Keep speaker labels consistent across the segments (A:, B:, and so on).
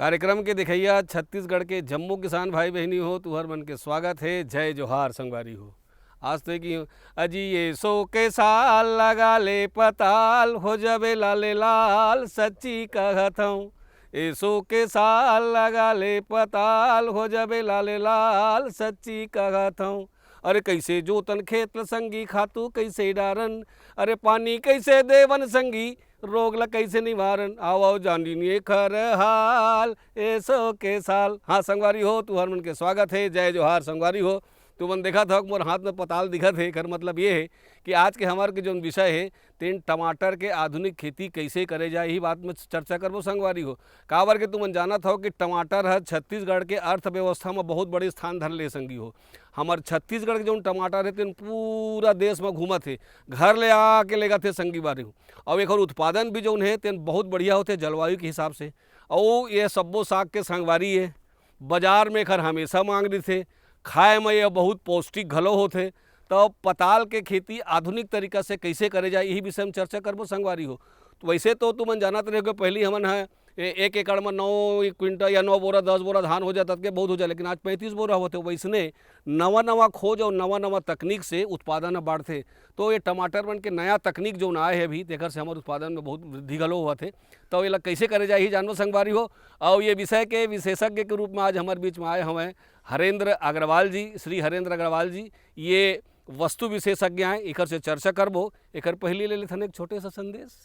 A: कार्यक्रम के दिखैया छत्तीसगढ़ के जम्मू किसान भाई बहनी हो तुहर मन के स्वागत है। जय जोहार संगवारी हो। आज तो की अजी ये सो के साल लगा ले पताल हो जबे लाले लाल सच्ची कहत हूँ। ए सो के साल लगा ले पताल हो जबे लाले लाल सच्ची कहत हूँ। अरे कैसे जोतन खेत संगी खातू कैसे डारन, अरे पानी कैसे देवन संगी रोग ला कैसे निवारण। आओ आओ जानिए खर हाल ऐसो के साल। हाँ संगवारी हो तुहर मन के स्वागत है। जय जोहार संगवारी हो। तुमन देखा था मोर हाथ में पताल दिखत है। कर मतलब ये है कि आज के हमार के जो विषय है तेन टमाटर के आधुनिक खेती कैसे करे जाए, यही बात में चर्चा करबो संगवारी हो। काबर के तुमन जानत हो कि टमाटर है छत्तीसगढ़ के अर्थव्यवस्था में बहुत बड़े स्थान धर ले संगी हो। हमार छत्तीसगढ़ के जो टमाटर है तेन पूरा देश में घूमत है, घर ले आके लेगत है संगी बारी हो। और एक उत्पादन भी जो है तेन बहुत बढ़िया होते जलवायु के हिसाब से। और ये सब्बो साग के संगवारी है, बाजार में खर हमेशा मांग रही थे, खाए में यह बहुत पौष्टिक घलो होते। तो पताल के खेती आधुनिक तरीका से कैसे करे जाए यही विषय में चर्चा करबो संगवारी हो। तो वैसे तो तुमन जानत रहे कि पहली हमन है 1 एकड़ में 9 क्विंटल या 9 बोरा 10 बोरा धान हो जाता के बहुत हो जाए, लेकिन आज 35 बोरा होते। वैसने नवा खोज और नवा तकनीक से उत्पादन बढ़ते। तो ये टमाटर मन के नया तकनीक जो आए है अभी तेकर से हमारे उत्पादन में बहुत वृद्धि घलो हुआ थे। तो ये कैसे करे जाए ही जानवर संगवारी हो। और ये विषय के विशेषज्ञ के रूप में आज हमारे बीच में आए हमें हरेंद्र अग्रवाल जी, श्री हरेंद्र अग्रवाल जी। ये वस्तु विशेषज्ञ हैं, एक से चर्चा करबो। एक पहली ले लेथन एक छोटे सा संदेश।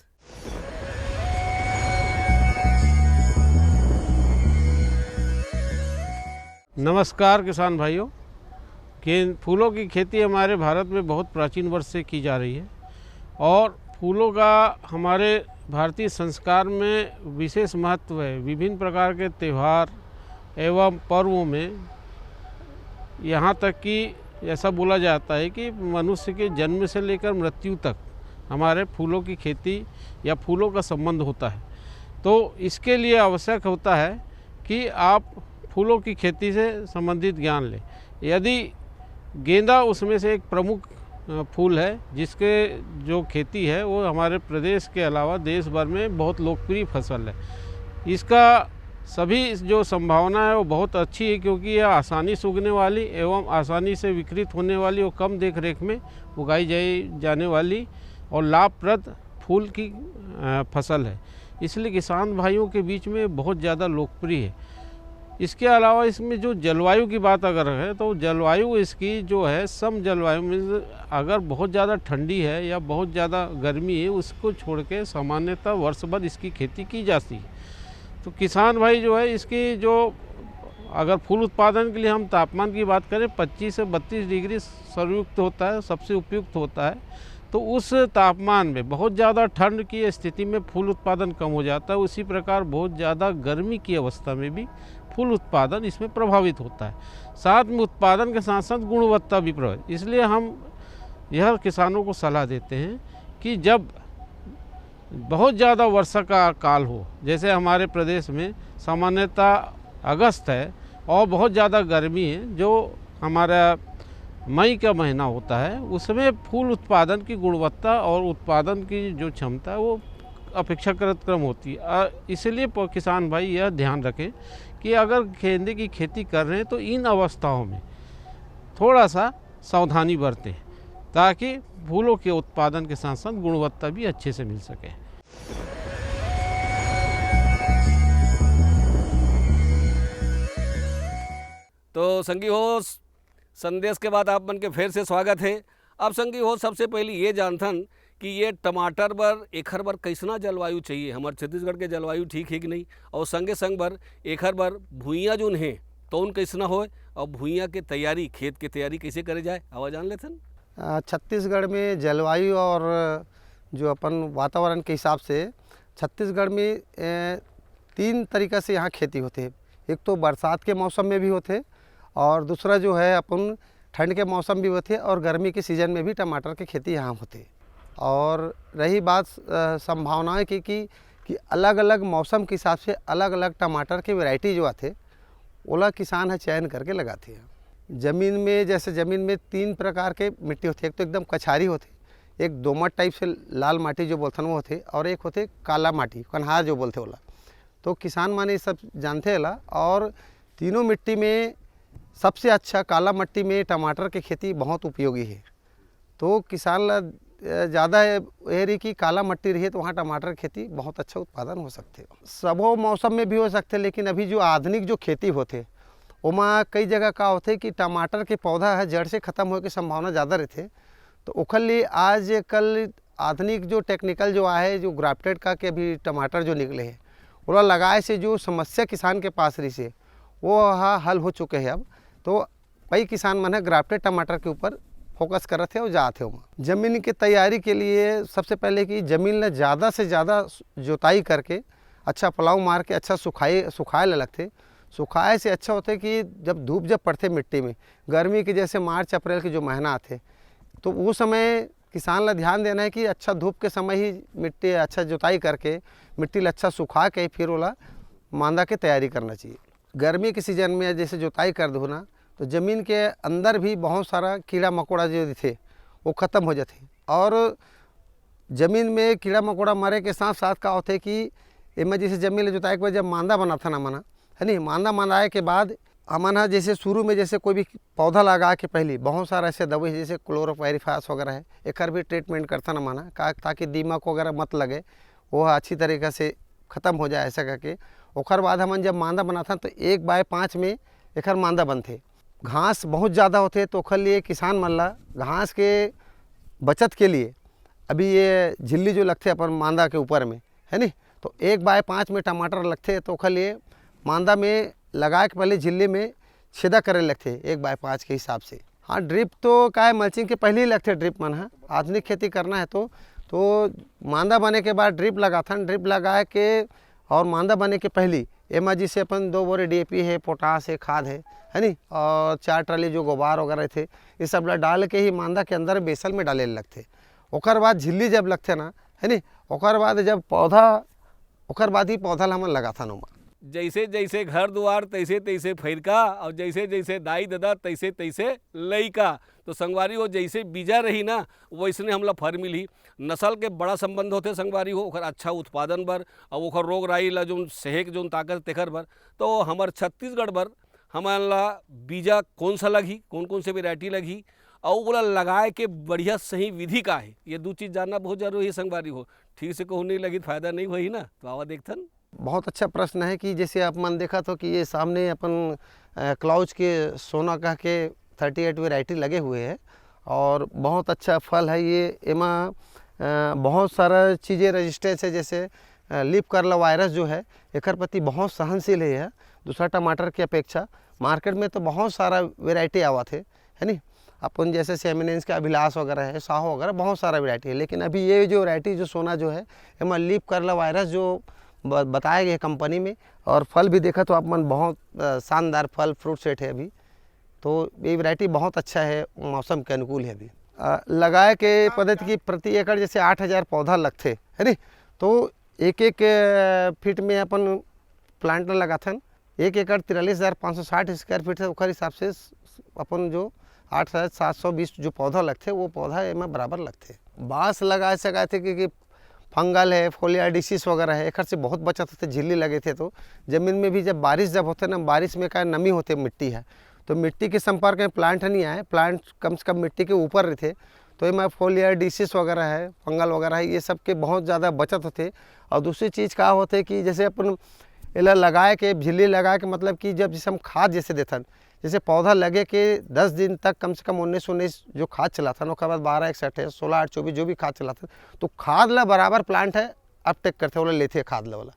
B: नमस्कार किसान भाइयों। फूलों की खेती हमारे भारत में बहुत प्राचीन वर्ष से की जा रही है और फूलों का हमारे भारतीय संस्कार में विशेष महत्व है। विभिन्न प्रकार के त्यौहार एवं पर्वों में, यहाँ तक कि ऐसा बोला जाता है कि मनुष्य के जन्म से लेकर मृत्यु तक हमारे फूलों की खेती या फूलों का संबंध होता है। तो इसके लिए आवश्यक होता है कि आप फूलों की खेती से संबंधित ज्ञान लें। यदि गेंदा उसमें से एक प्रमुख फूल है जिसके जो खेती है वो हमारे प्रदेश के अलावा देश भर में बहुत लोकप्रिय फसल है। इसका सभी जो संभावना है वो बहुत अच्छी है, क्योंकि यह आसानी से उगने वाली एवं आसानी से विकृत होने वाली और कम देख रेख में उगाई जाने वाली और लाभप्रद फूल की फसल है। इसलिए किसान भाइयों के बीच में बहुत ज़्यादा लोकप्रिय है। इसके अलावा इसमें जो जलवायु की बात अगर है तो जलवायु इसकी जो है सम जलवायु में, अगर बहुत ज़्यादा ठंडी है या बहुत ज़्यादा गर्मी है उसको छोड़ के सामान्यतः वर्ष भर इसकी खेती की जाती है। तो किसान भाई जो है इसकी जो अगर फूल उत्पादन के लिए हम तापमान की बात करें 25 से 32 डिग्री सर्वयुक्त होता है, सबसे उपयुक्त होता है। तो उस तापमान में बहुत ज़्यादा ठंड की स्थिति में फूल उत्पादन कम हो जाता है। उसी प्रकार बहुत ज़्यादा गर्मी की अवस्था में भी फूल उत्पादन इसमें प्रभावित होता है। साथ में उत्पादन के साथ साथ गुणवत्ता भी प्रभावित। इसलिए हम यह किसानों को सलाह देते हैं कि जब बहुत ज़्यादा वर्षा का काल हो, जैसे हमारे प्रदेश में सामान्यतः अगस्त है और बहुत ज़्यादा गर्मी है जो हमारा मई का महीना होता है, उसमें फूल उत्पादन की गुणवत्ता और उत्पादन की जो क्षमता है वो अपेक्षाकृत कम होती है। इसलिए किसान भाई यह ध्यान रखें कि अगर गेंदे की खेती कर रहे हैं तो इन अवस्थाओं में थोड़ा सा सावधानी बरतें ताकि फूलों के उत्पादन के साथ साथ गुणवत्ता भी अच्छे से मिल सके।
A: तो संगी हो संदेश के बाद आप मन के फिर से स्वागत है। अब संगी हो सबसे पहले ये जानथन कि ये टमाटर बर एखर बर कैसना जलवायु चाहिए। हमारे छत्तीसगढ़ के जलवायु ठीक है कि नहीं, और संगे संग बर एखर बर भुइयाँ जोन है तो उन कैसना होए, और भुइयाँ के तैयारी खेत के तैयारी कैसे करे जाए आवाज जान लेथन।
C: छत्तीसगढ़ में जलवायु और जो अपन वातावरण के हिसाब से छत्तीसगढ़ में 3 तरीक़ा से यहाँ खेती होते है। एक तो बरसात के मौसम में भी होते और दूसरा जो है अपन ठंड के मौसम भी होते और गर्मी के सीज़न में भी टमाटर की खेती यहाँ होते। और रही बात संभावनाएं कि अलग अलग मौसम के हिसाब से अलग अलग टमाटर के वैरायटी जो आते ओला किसान है चयन करके लगाते हैं। ज़मीन में जैसे ज़मीन में 3 प्रकार के मिट्टी होती है। एक तो एकदम कछारी होती, एक दोमट टाइप से लाल माटी जो बोलते हैं वो होते, और एक होते काला माटी कन्हार जो बोलते ओला। तो किसान माने ये सब जानते ला। और तीनों मिट्टी में सबसे अच्छा काला मिट्टी में टमाटर की खेती बहुत उपयोगी है। तो किसान ला ज़्यादा ये रही कि काला मिट्टी रही तो वहाँ टमाटर की खेती बहुत अच्छा उत्पादन हो सकते। सबो मौसम में भी हो सकते, लेकिन अभी जो आधुनिक जो खेती होते वहाँ कई जगह का होते कि टमाटर के पौधा है जड़ से ख़त्म होने की संभावना ज़्यादा रहते। तो ओखर लिए आज कल आधुनिक जो टेक्निकल जो आए जो ग्राफ्टेड का के अभी टमाटर जो निकले हैं वो लगाए से जो समस्या किसान के पास रही से वो हल हो चुके हैं अब। तो कई किसान मन है ग्राफ्टेड टमाटर के ऊपर फोकस कर रहे थे और जाते हो। ज़मीन की तैयारी के लिए सबसे पहले कि ज़मीन ने ज़्यादा से ज़्यादा जोताई करके अच्छा पलाव मार के अच्छा सुखाए लगते। सुखाए से अच्छा होते कि जब धूप जब पड़ते मिट्टी में गर्मी के जैसे मार्च अप्रैल के जो महीना आते तो वो समय किसान ला ध्यान देना है कि अच्छा धूप के समय ही मिट्टी अच्छा जुताई करके मिट्टी ला अच्छा सुखा के फिर ओला मांदा के तैयारी करना चाहिए। गर्मी के सीजन में जैसे जुताई कर दो ना तो ज़मीन के अंदर भी बहुत सारा कीड़ा मकोड़ा जो थे वो ख़त्म हो जाते। और ज़मीन में कीड़ा मकोड़ा मरे के साथ साथ का होते कि इनमें जैसे ज़मीन जुताई के बाद जब मांदा बना था ना मना है नहीं, मांदा बनाए के बाद हमन जैसे शुरू में जैसे कोई भी पौधा लगा के पहले बहुत सारा ऐसे दवाई जैसे क्लोरोपाइरिफास वगैरह है एक भी ट्रीटमेंट करता ना माना का ताकि दीमक वगैरह मत लगे, वो अच्छी तरीक़े से ख़त्म हो जाए ऐसा करके। ओकर बाद हमन जब मांदा बनाता तो 1/5 में एक मांदा बनते। घास बहुत ज़्यादा होते तो ओखर लिए किसान मन ला घास के बचत के लिए अभी ये झिल्ली जो लगते अपन मांदा के ऊपर में है नी, तो 1/5 में टमाटर लगते तो ओखर लिए मांदा में लगा के पहले झिल्ली में छेदा करे लगते 1/5 के हिसाब से। हाँ, ड्रिप तो का है मल्चिंग के पहले ही लगते ड्रिप मन है। आधुनिक खेती करना है तो मांदा बने के बाद ड्रिप लगाता। ड्रिप लगा के और मांदा बने के पहले एमा जिसे अपन 2 बोरे DAP है, पोटास है, खाद है नी, और 4 ट्राली जो गोबर वगैरह थे ये सब डाल के ही मांदा के अंदर बेसल में डाले लगते। ओकर बाद झिल्ली जब लगते ना है नी, ओकर बाद जब पौधा ओकर बाद ही पौधा ला हमन लगाता नुमा।
A: जैसे जैसे घर द्वार तैसे तैसे फैरका और जैसे जैसे दाई दादा तैसे तैसे लइका। तो संगवारी हो जैसे बीजा रही ना वैसने हमला फल मिली। नस्ल के बड़ा संबंध होते संगवारी हो ओकर अच्छा उत्पादन बर और ओकर रोग राई ला जो सेहक जो ताकत तेखर बर। तो हमार छत्तीसगढ़ बर हमन ला बीजा कौन सा लगी, कौन कौन से वेराइटी लगी और ओला लगाए के बढ़िया सही विधि का है, ये 2 चीज़ जानना बहुत जरूरी है संगवारी हो। ठीक से कहूँ नहीं लगी फायदा नहीं हुई ना। तो आवा देखथन।
C: बहुत अच्छा प्रश्न है कि जैसे आप मन देखा तो कि ये सामने अपन क्लाउज के सोना कह के 38 वैरायटी लगे हुए हैं और बहुत अच्छा फल है ये। एमा बहुत सारा चीज़ें रजिस्टेंस है, जैसे लीफ कर्ल वायरस जो है एकर प्रति बहुत सहनशील है दूसरा टमाटर की अपेक्षा। मार्केट में तो बहुत सारा वैरायटी आवत है नी, अपन जैसे सेमिनेंस के अभिलाष वगैरह है, साहो वगैरह बहुत सारा वैरायटी है। लेकिन अभी ये जो वैरायटी जो सोना जो है एमा लीफ कर्ल वायरस जो बताया गया कंपनी में, और फल भी देखा तो आप मन बहुत शानदार फल फ्रूट सेट है अभी। तो ये वैरायटी बहुत अच्छा है, मौसम के अनुकूल है अभी। लगाए के पद्धति की प्रति एकड़ जैसे 8000 पौधा लगते है नी, तो एक फीट में अपन प्लांट लगाथन। 1 एकड़ 43,560 स्क्वायर फीट है, ओकर हिसाब से अपन जो 8,720 जो पौधा लगते वो पौधा एमा बराबर लगते। बाँस लगाए सकाए थे क्योंकि फंगल है, फोलिया डिसीज वगैरह है, एक से बहुत बचत होते। झिल्ली लगे थे तो ज़मीन में भी जब बारिश जब होते ना, बारिश में का नमी होते मिट्टी है तो मिट्टी के संपर्क में प्लांट नहीं आए, प्लांट कम से कम मिट्टी के ऊपर रहते तो इसमें फोलिया डिसीज वगैरह है, फंगल वगैरह है, ये सब के बहुत ज़्यादा बचत होते। और दूसरी चीज़ का होते कि जैसे अपन इला लगाए के झिल्ली लगा के मतलब कि जब जैसे हम खाद जैसे देथन, जैसे पौधा लगे के 10 दिन तक कम से कम 19 जो खाद चलाथन, उसके बाद 1261 है, 16/8 जो भी खाद चलाथन, तो खाद ला बराबर प्लांट है अपटेक करते ओला लेते खाद ला वाला।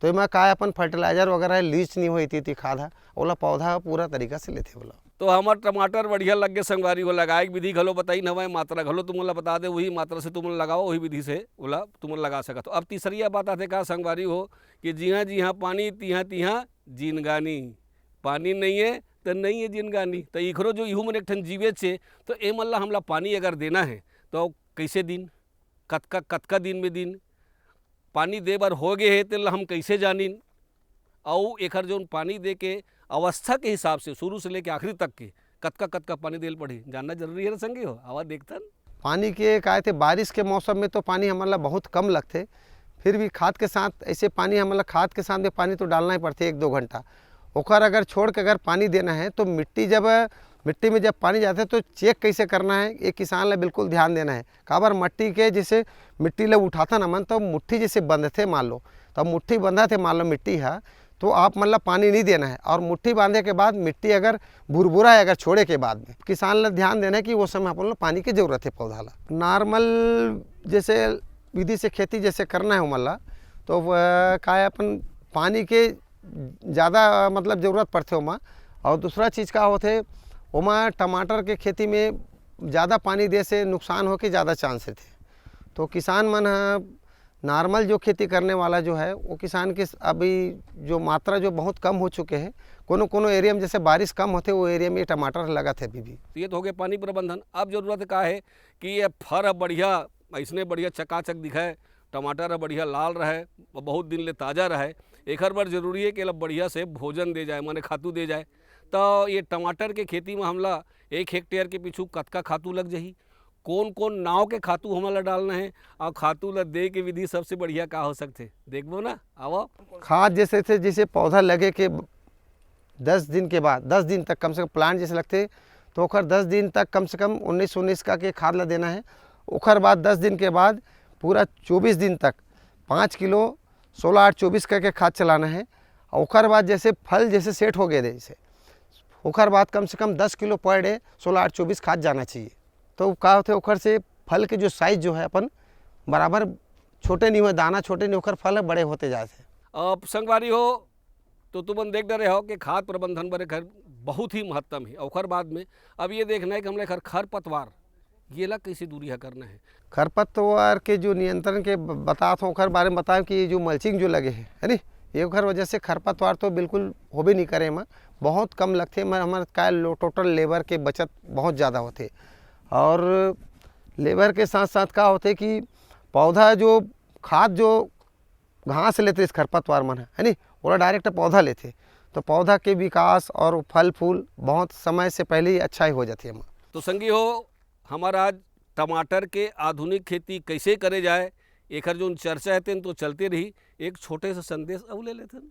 C: तो इमा का अपन फर्टिलाइजर वगैरह लीच नहीं होती थी खाद है ओला पौधा पूरा तरीका से लेते बोला।
A: तो हमार टमाटर बढ़िया लग गए संगवारी हो। लगाए की विधि घलो बताई नवा, मात्रा घलो तुमला बता दे, वही मात्रा से तुम लगाओ, वही विधि से ओला तुम लगा सकत। तो अब तीसरी बात आते का संगवारी हो कि जी हाँ पानी तिहाँ तिहाँ जिनगानी। पानी नहीं है तो नहीं है जिनगानी। तो इखरो जो इहू मन एक ठन जीवित से तो ए मन ला हमला पानी अगर देना है तो कैसे दिन कतका दिन में दिन पानी दे बर हो गए है तो हम कैसे जानिन। और एकर जो पानी दे के अवस्था के हिसाब से शुरू से लेके आखिरी तक के कतका पानी देल पड़े जानना जरूरी है ना संगी हो। आवा देखतन
C: पानी के काय थे बारिश के मौसम में तो पानी हमारा बहुत कम लगते फिर भी खाद के साथ ऐसे पानी हम खाद के साथ में पानी तो डालना ही पड़ते 1-2 घंटा। ओकर अगर छोड़ के अगर पानी देना है तो मिट्टी में जब पानी जाता है तो चेक कैसे करना है, ये किसान ला बिल्कुल ध्यान देना है। काबर मट्टी के जैसे मिट्टी ला उठाता ना मन तो मुट्ठी जैसे बंध थे मान लो, तो मुट्ठी बंधा थे मान लो मिट्टी है, तो आप मतलब पानी नहीं देना है। और मुट्ठी बांधे के बाद मिट्टी अगर भुरभुरा है अगर छोड़े के बाद में किसान ला ध्यान देना है कि वो समय अपन लोग पानी की ज़रूरत है पौधा ला। नॉर्मल जैसे विधि से खेती जैसे करना है उमला तो का है अपन पानी के ज़्यादा मतलब ज़रूरत पड़ते उमा। और दूसरा चीज़ का होते उमा टमाटर के खेती में ज़्यादा पानी दे से नुकसान हो के ज़्यादा चांस थे। तो किसान मन नॉर्मल जो खेती करने वाला जो है वो किसान के अभी जो मात्रा जो बहुत कम हो चुके हैं, कोनो एरिया में जैसे बारिश कम होते वो एरिया में टमाटर लगा थे अभी भी।
A: ये तो हो गया पानी प्रबंधन। अब जरूरत का है कि ये फर बढ़िया ऐसने बढ़िया चकाचक दिखाए, टमाटर बढ़िया लाल रहे, बहुत दिन ले ताज़ा रहे। एक बार जरूरी है कि बढ़िया से भोजन दे जाए, माने खातू दे जाए। तो ये टमाटर के खेती में हमला 1 हेक्टेयर के पीछू कतका खातू लग जाही, कौन कौन नाव के खातू हमला डालना है और खातू ला दे के विधि सबसे बढ़िया का हो सकते देखबो ना। आओ
C: खाद जैसे थे जैसे पौधा लगे के 10 दिन के बाद 10 दिन तक कम से कम प्लांट जैसे लगते तो ओखर 10 दिन तक कम से कम 19 का के खाद ला देना है। ओखर बाद 10 दिन के बाद पूरा 24 दिन तक 5 किलो 16-8-24 का खाद चलाना है। और ओखर बाद जैसे फल जैसे सेट हो गए जैसे ओखर बाद कम से कम 10 किलो पर डे 16-8-24 खाद जाना चाहिए। तो का होते ओखर से फल के जो साइज जो है अपन बराबर छोटे नहीं हुए, दाना छोटे नहीं होकर फल बड़े होते जाते।
A: अब संगवारी हो तो तुम देख रहे हो कि खाद प्रबंधन बड़े घर बहुत ही महत्तम है। और बाद में अब ये देखना है कि हमने खरपतवार ये ला कैसे दूरी है करना है।
C: खरपतवार के जो नियंत्रण के बताते हो ओखर बारे में बताएं कि जो मल्चिंग जो लगे है नी ये ओखर वजह से खरपतवार तो बिल्कुल होबे नहीं करे, में बहुत कम लगते। मैं हमारे का टोटल लेबर के बचत बहुत ज़्यादा होते। और लेबर के साथ साथ का होते कि पौधा जो खाद जो घास लेते इस खरपतवार मन है नी वो डायरेक्ट पौधा लेते, तो पौधा के विकास और फल फूल बहुत समय से पहले ही अच्छा ही हो जाती है।
A: तो संगी हो हमारा आज टमाटर के आधुनिक खेती कैसे करे जाए एक जो चर्चा है तो चलते रही। एक छोटे से संदेश अब ले लेते हैं।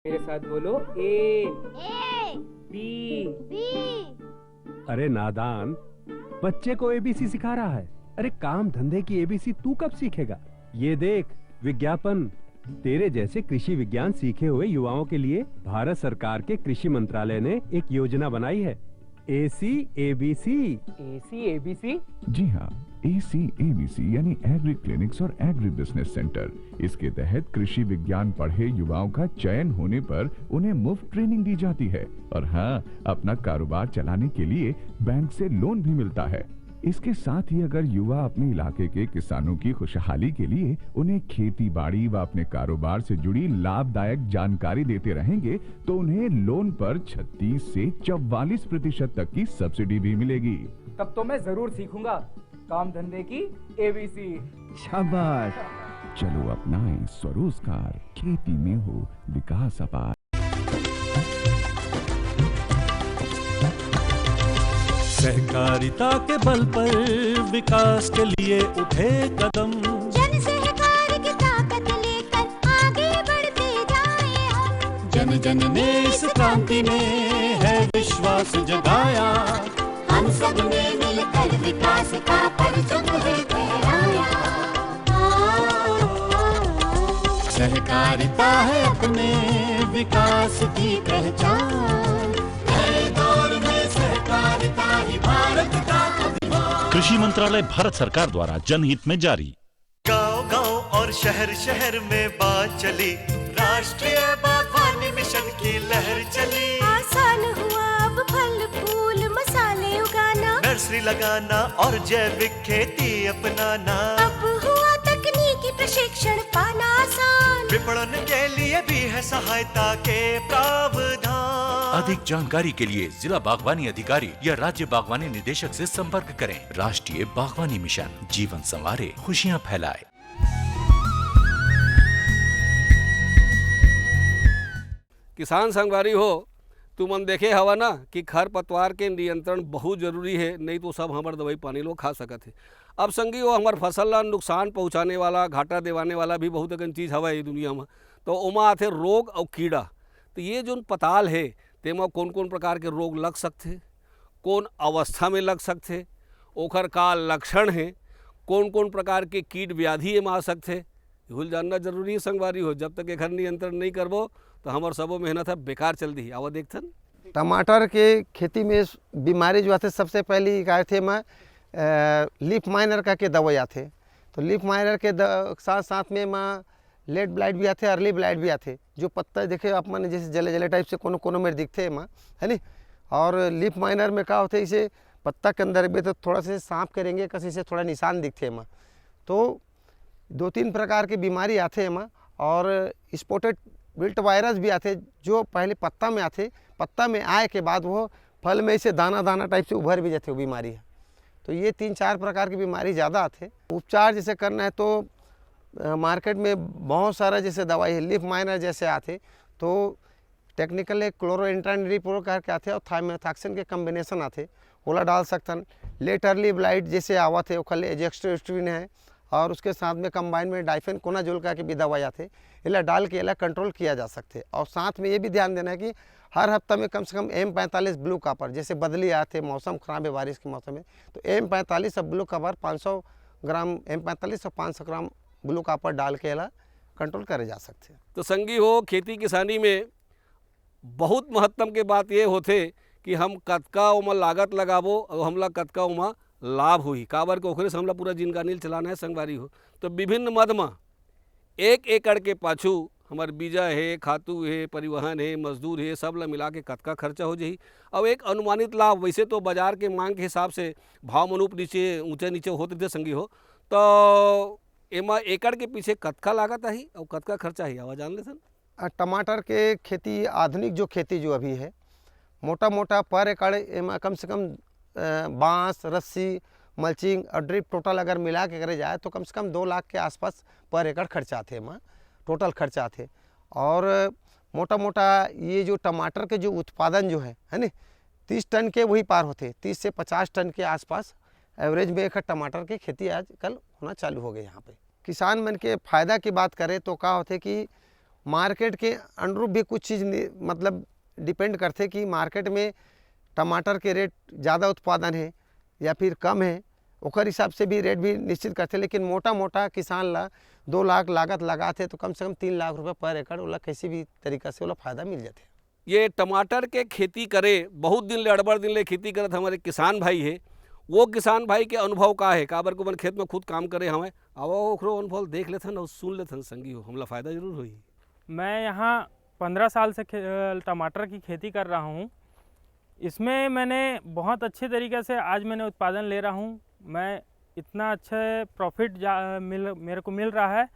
D: मेरे साथ बोलो ए बी।
E: अरे नादान, बच्चे को एबीसी सिखा रहा है। अरे काम धंधे की एबीसी तू कब सीखेगा? ये देख विज्ञापन, तेरे जैसे कृषि विज्ञान सीखे हुए युवाओं के लिए भारत सरकार के कृषि मंत्रालय ने एक योजना बनाई है, ACABC।
D: ACABC?
F: जी हाँ, ACABC यानी एग्री क्लिनिक्स और एग्री बिजनेस सेंटर। इसके तहत कृषि विज्ञान पढ़े युवाओं का चयन होने पर उन्हें मुफ्त ट्रेनिंग दी जाती है और हाँ, अपना कारोबार चलाने के लिए बैंक से लोन भी मिलता है। इसके साथ ही अगर युवा अपने इलाके के किसानों की खुशहाली के लिए उन्हें खेती बाड़ी व अपने कारोबार से जुड़ी लाभदायक जानकारी देते रहेंगे तो उन्हें लोन पर 36 से 44% तक की सब्सिडी भी मिलेगी।
D: तब तो मैं जरूर सीखूंगा काम धंधे की ABC।
F: शाबाश, चलो अपनाएं स्वरोजगार, खेती में हो विकास अपार।
G: सहकारिता के बल पर विकास के लिए उठे कदम,
H: जन सहकार की ताकत लेकर आगे बढ़ते जाएं हम।
G: जन जन ने इस क्रांति में है विश्वास जगाया,
H: हम सब ने मिलकर विकास का परचम है फहराया।
G: सहकारिता है अपने विकास की पहचान, नए दौर में सहकारिता ही भारत का अभिमान।
I: कृषि मंत्रालय भारत सरकार द्वारा जनहित में जारी।
J: गांव-गांव और शहर-शहर में बात चली, राष्ट्रीय बागवानी मिशन की लहर चली।
H: आसान हुआ अब फल फूल मसाले उगाना,
J: नर्सरी लगाना और जैविक खेती अपनाना।
H: अब हुआ तकनीकी प्रशिक्षण पाना आसान,
J: विपणन के लिए भी है सहायता के प्रावधान।
I: अधिक जानकारी के लिए जिला बागवानी अधिकारी या राज्य बागवानी निदेशक से संपर्क करें। राष्ट्रीय बागवानी मिशन, जीवन संवारे, खुशियां फैलाए।
A: किसान संगवारी हो तू मन देखे हवा ना कि खरपतवार के नियंत्रण बहुत जरूरी है, नहीं तो सब हमार दवाई पानी लोग खा सकत है। अब संगी वो हमार फसल ला नुकसान पहुँचाने वाला, घाटा दिवाने वाला भी बहुत अगन चीज़ हवा है दुनिया में। तो ओमा आथे रोग और कीड़ा। तो ये जो पताल है तेमा कौन कौन प्रकार के रोग लग सकते, कौन अवस्था में लग सकते, ओखर का लक्षण है, कौन कौन प्रकार के कीट व्याधि एम आ सकते, भूल जानना जरूरी है संगवारी हो। जब तक एखर नियंत्रण नहीं करबो तो हमार सबो मेहनत है बेकार चल दी। आवा देखथन
C: टमाटर के खेती में बीमारी जो आते सबसे पहली क्या थे मैं लीफ माइनर का के दवाई आते। तो लीफ माइनर के साथ साथ में मैं लेट ब्लाइट भी आते, अर्ली ब्लाइट भी आते। जो पत्ता देखे आप मैंने जैसे जले जले टाइप से कोनो कोनो में दिखते हैं माँ, है नी। और लीफ माइनर में क्या होते है, इसे पत्ता के अंदर भी तो थोड़ा से सांप करेंगे कसी से थोड़ा निशान दिखते हैं माँ। तो 2-3 प्रकार की बीमारी आते हैं माँ। और स्पॉटेड विल्ट वायरस भी आते, जो पहले पत्ता में आते, पत्ता में आए के बाद वो फल में इसे दाना दाना टाइप से उभर भी जाते वो बीमारी है। तो ये 3-4 प्रकार की बीमारी ज़्यादा आते। उपचार जैसे करना है तो मार्केट में बहुत सारा जैसे दवाई है, लीफ माइनर जैसे आते तो टेक्निकल है क्लोरोइंट्रानिलीप्रोल करके आते और थाइमेथाक्सिन के कम्बिनेशन आते, ओला डाल सकतन। लेट अर्ली ब्लाइट जैसे आवा थे वो एजेक्स्ट्रोस्ट्रीन है और उसके साथ में कंबाइन में डाइफेन कोनाजोल का के भी दवाई आते, इला डाल के इला कंट्रोल किया जा सकते। और साथ में ये भी ध्यान देना है कि हर हफ्ता में कम से कम M45 ब्लू कापर, जैसे बदली आते मौसम खराब है बारिश के मौसम में, तो M45 और ब्लू कापर 500 ग्राम M45 और 500 ग्राम ब्लू कापर डाल के इला कंट्रोल करे जा सकते हैं।
A: तो संगी हो खेती किसानी में बहुत महत्व के बात ये होते कि हम कतका उमा लागत लगाबो और हमला कतका उमा लाभ हुई, काबर के ओखरे से हमला पूरा जिनगानील चलाना है संगवारी हो। तो विभिन्न मद में 1 एकड़ के पाछू हमार बीजा है, खातू है, परिवहन है, मजदूर है, सब ला मिला के कतका खर्चा हो जाही। अब एक अनुमानित लाभ, वैसे तो बाजार के मांग के हिसाब से भाव मनुप नीचे ऊंचे नीचे होते थे संगी हो, तो एमा एकड़ के पीछे कतका लागत आई और कतका खर्चा ही आवा जान लेथन।
C: टमाटर के खेती आधुनिक जो खेती जो अभी है, मोटा मोटा पर एकड़ एमा कम से कम बांस, रस्सी, मल्चिंग और ड्रिप टोटल अगर मिला के करे जाए तो कम से कम 2 लाख के आसपास पर एकड़ खर्चा थे एमा टोटल खर्चा थे। और मोटा मोटा ये जो टमाटर के जो उत्पादन जो है नी 30 टन के वही पार होते, 30 से 50 टन के आसपास एवरेज में एक टमाटर की खेती आजकल होना चालू हो गई। यहाँ पे किसान मन के फ़ायदा की बात करें तो क्या होते कि मार्केट के अनुरूप भी कुछ चीज़ मतलब डिपेंड करते कि मार्केट में टमाटर के रेट ज़्यादा उत्पादन है या फिर कम है, ओकर हिसाब से भी रेट भी निश्चित करते। लेकिन मोटा मोटा किसान ला 2 लाख लागत लगाते तो कम से कम 3 लाख रुपये पर एकड़ ओला किसी भी तरीका से ओला फ़ायदा मिल जाते।
A: ये टमाटर के खेती करे बहुत दिन ले अड़बड़ दिन ले खेती करत हमारे किसान भाई है, वो किसान भाई के अनुभव का है, काबर को मन खेत में खुद काम करे हमें, अब ओकरो अनुभव देख लेथन और सुन लेथन संगी हो, हमला फ़ायदा जरूर होई।
K: मैं यहाँ 15 साल से टमाटर की खेती कर रहा हूँ। इसमें मैंने बहुत अच्छे तरीके से आज मैंने उत्पादन ले रहा हूँ। मैं इतना अच्छे प्रॉफिट मेरे को मिल रहा है।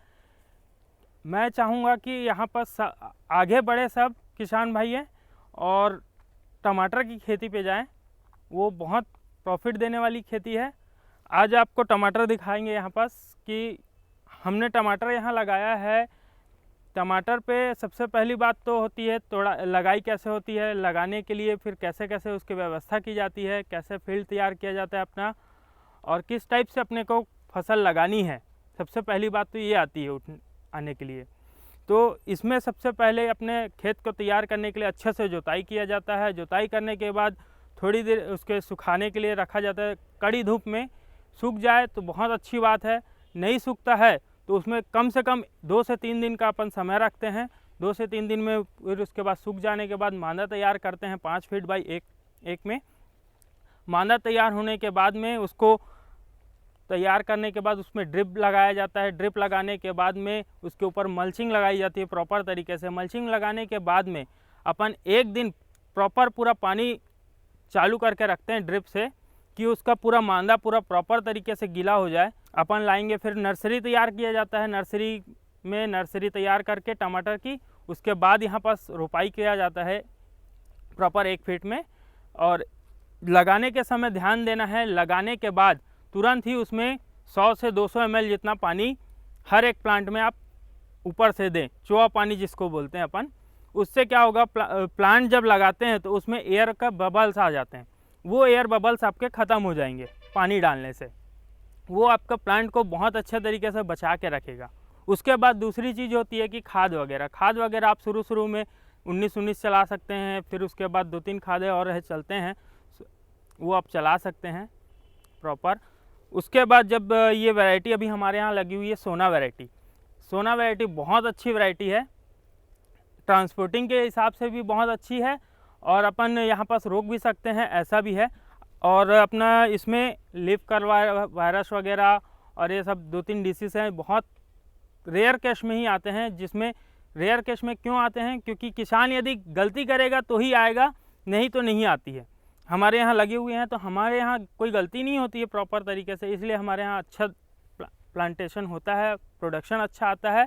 K: मैं चाहूँगा कि यहाँ पर आगे बढ़े सब किसान भाई हैं और टमाटर की खेती पे जाएं, वो बहुत प्रॉफिट देने वाली खेती है। आज आपको टमाटर दिखाएंगे यहाँ पास कि हमने टमाटर यहाँ लगाया है। टमाटर पे सबसे पहली बात तो होती है थोड़ा लगाई कैसे होती है, लगाने के लिए फिर कैसे कैसे उसकी व्यवस्था की जाती है, कैसे फील्ड तैयार किया जाता है अपना, और किस टाइप से अपने को फसल लगानी है। सबसे पहली बात तो ये आती है आने के लिए। तो इसमें सबसे पहले अपने खेत को तैयार करने के लिए अच्छे से जुताई किया जाता है। जुताई करने के बाद थोड़ी देर उसके सुखाने के लिए रखा जाता है। कड़ी धूप में सूख जाए तो बहुत अच्छी बात है, नहीं सूखता है तो उसमें कम से कम 2 से 3 दिन का अपन समय रखते हैं। 2 से 3 दिन में फिर उसके बाद सूख जाने के बाद मांदा तैयार करते हैं 5 फीट बाई 1 में। मांदा तैयार होने के बाद में उसको तैयार करने के बाद उसमें ड्रिप लगाया जाता है। ड्रिप लगाने के बाद में उसके ऊपर मल्चिंग लगाई जाती है प्रॉपर तरीके से। मल्चिंग लगाने के बाद में अपन 1 दिन प्रॉपर पूरा पानी चालू करके रखते हैं ड्रिप से कि उसका पूरा मांदा पूरा प्रॉपर तरीके से गीला हो जाए। अपन लाएंगे, फिर नर्सरी तैयार किया जाता है। नर्सरी तैयार करके टमाटर की, उसके बाद यहाँ पास रोपाई किया जाता है प्रॉपर 1 फीट में। और लगाने के समय ध्यान देना है, लगाने के बाद तुरंत ही उसमें 100 से 200 ml जितना पानी हर एक प्लांट में आप ऊपर से दें, चोआ पानी जिसको बोलते हैं अपन, उससे क्या होगा, प्लांट जब लगाते हैं तो उसमें एयर का बबल्स आ जाते हैं, वो एयर बबल्स आपके ख़त्म हो जाएंगे पानी डालने से। वो आपका प्लांट को बहुत अच्छे तरीके से बचा के रखेगा। उसके बाद दूसरी चीज़ होती है कि खाद वगैरह आप शुरू में 19-19 चला सकते हैं, फिर उसके बाद 2-3 खादें और चलते हैं, वो आप चला सकते हैं प्रॉपर। उसके बाद जब ये वैरायटी अभी हमारे यहाँ लगी हुई है सोना वैरायटी बहुत अच्छी वैरायटी है, ट्रांसपोर्टिंग के हिसाब से भी बहुत अच्छी है और अपन यहाँ पास रोक भी सकते हैं, ऐसा भी है। और अपना इसमें लीफ कर्व वायरस वगैरह और ये सब 2-3 डिसीज़ हैं, बहुत रेयर केस में ही आते हैं, जिसमें रेयर केस में क्यों आते हैं, क्योंकि किसान यदि गलती करेगा तो ही आएगा, नहीं तो नहीं आती है। हमारे यहाँ लगे हुए हैं तो हमारे यहाँ कोई गलती नहीं होती है प्रॉपर तरीके से, इसलिए हमारे यहाँ अच्छा प्लांटेशन होता है, प्रोडक्शन अच्छा आता है।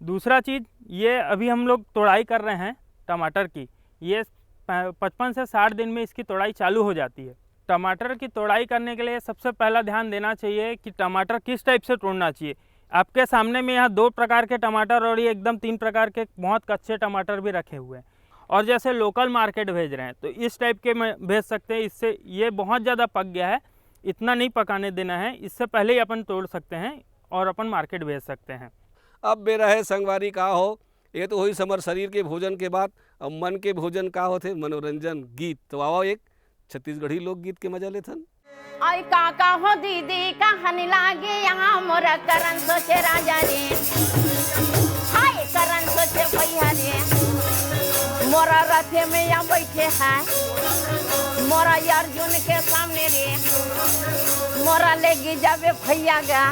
K: दूसरा चीज़, ये अभी हम लोग तोड़ाई कर रहे हैं टमाटर की, ये 55 से 60 दिन में इसकी तोड़ाई चालू हो जाती है। टमाटर की तोड़ाई करने के लिए सबसे पहला ध्यान देना चाहिए कि टमाटर किस टाइप से तोड़ना चाहिए। आपके सामने में यहाँ 2 प्रकार के टमाटर और ये एकदम 3 प्रकार के बहुत कच्चे टमाटर भी रखे हुए हैं। और जैसे लोकल मार्केट भेज रहे हैं तो इस टाइप के में भेज सकते हैं, इससे ये बहुत ज़्यादा पक गया है, इतना नहीं पकाने देना है, इससे पहले ही अपन तोड़ सकते हैं और अपन मार्केट भेज सकते हैं।
A: अब बेरा है संगवारी का हो, ये तो हुई समर शरीर के भोजन के बाद, अब मन के भोजन का होते मनोरंजन गीत। तो आओ एक छत्तीसगढ़ी लोकगीत के मजा लेथन।
L: आई काका हो दीदी कहानी लागे यहाँ मोरा करन सोचे राजा रे, हाय करन सोचे भैया रे, मोरा रथे में यहाँ बैठे हैं, मोरा अर्जुन के सामने रे, मोरा लेगी जावे भैया गा,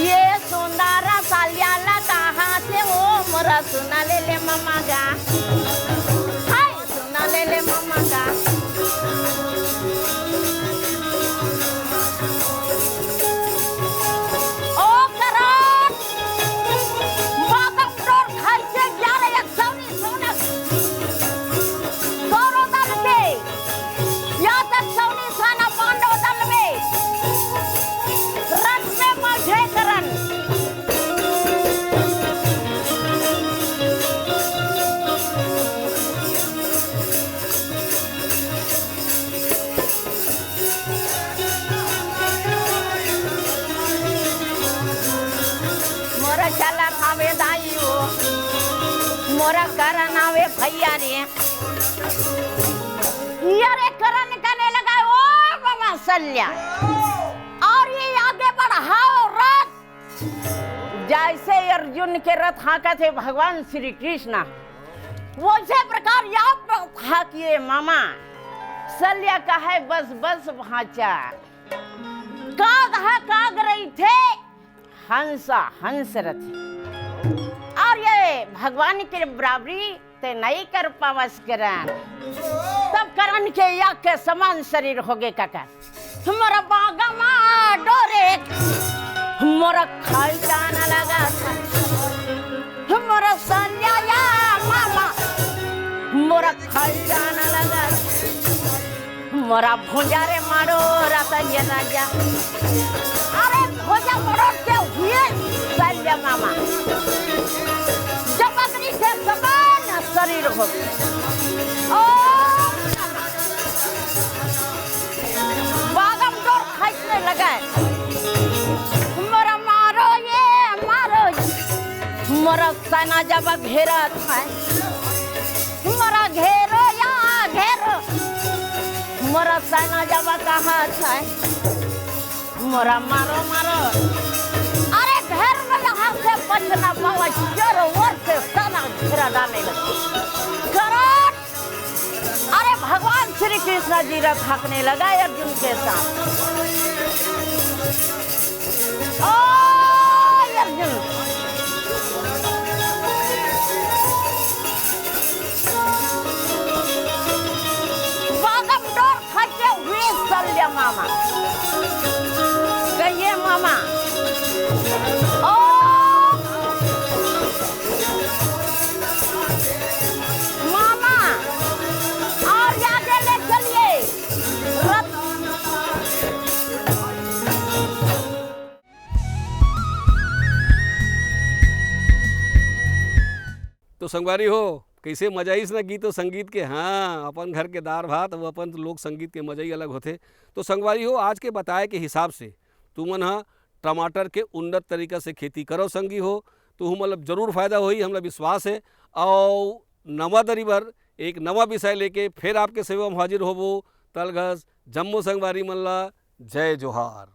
L: ये सुंदरा सालियाला कहाँ से वो मोरा सुना ले मामा गा, हाय सुना ले मामा गा। मोरा करन आवे भैया रे, यारे करन करने लगा ओ मामा सल्या, और ये आगे बढ़ाओ रथ, जैसे अर्जुन के रथ हाँका थे भगवान श्री कृष्ण, वैसे प्रकार आप हाँकिए मामा। सल्या का है बस बस भाचा, काग रही थे हंस रथ, और ये भगवान के बराबरी ते नहीं कर पावस करन, तब करन के या के समान शरीर हो गए काका। हमारा बागा माँ डोरे, हमारा खाई जाना लगा था, हमारा संया या मामा, हमारा खाई जाना लगा, हमारा भुंजारे मारो राता ये राजा, अरे भुंजा मारो क्या हुए संया मामा, शरीर हो बागम डोर खाइने लगा, मोरा मारो ये मोरा सेना जब घेरा था, मोरा घेरो या घेरो, मोरा सेना जब कहा था, मोरा मारो अरे घर में यहाँ से बचना पावा, चारों ओर से सेना घेरा डालने लगा। अरे भगवान श्री कृष्ण जी रथ हाँकने लगा अर्जुन के साथ। ओ अर्जुन, बागम डोर खाते हुए सल्य मामा, कहिए मामा,
A: तो तो संगवारी हो कैसे मजा इस ना गीत और संगीत के। हाँ, अपन घर के दार भात और अपन लोक संगीत के मजा ही अलग होते। तो संगवारी हो आज के बताए के हिसाब से तुमन हाँ टमाटर के उन्नत तरीका से खेती करो संगी हो तो मतलब जरूर फायदा होई, हमला विश्वास है। और नवा दरी बर एक नवा विषय लेके फिर आपके सेवा में हाजिर होबो। तलघस जम्मू संगवारी मल्ला जय जोहार।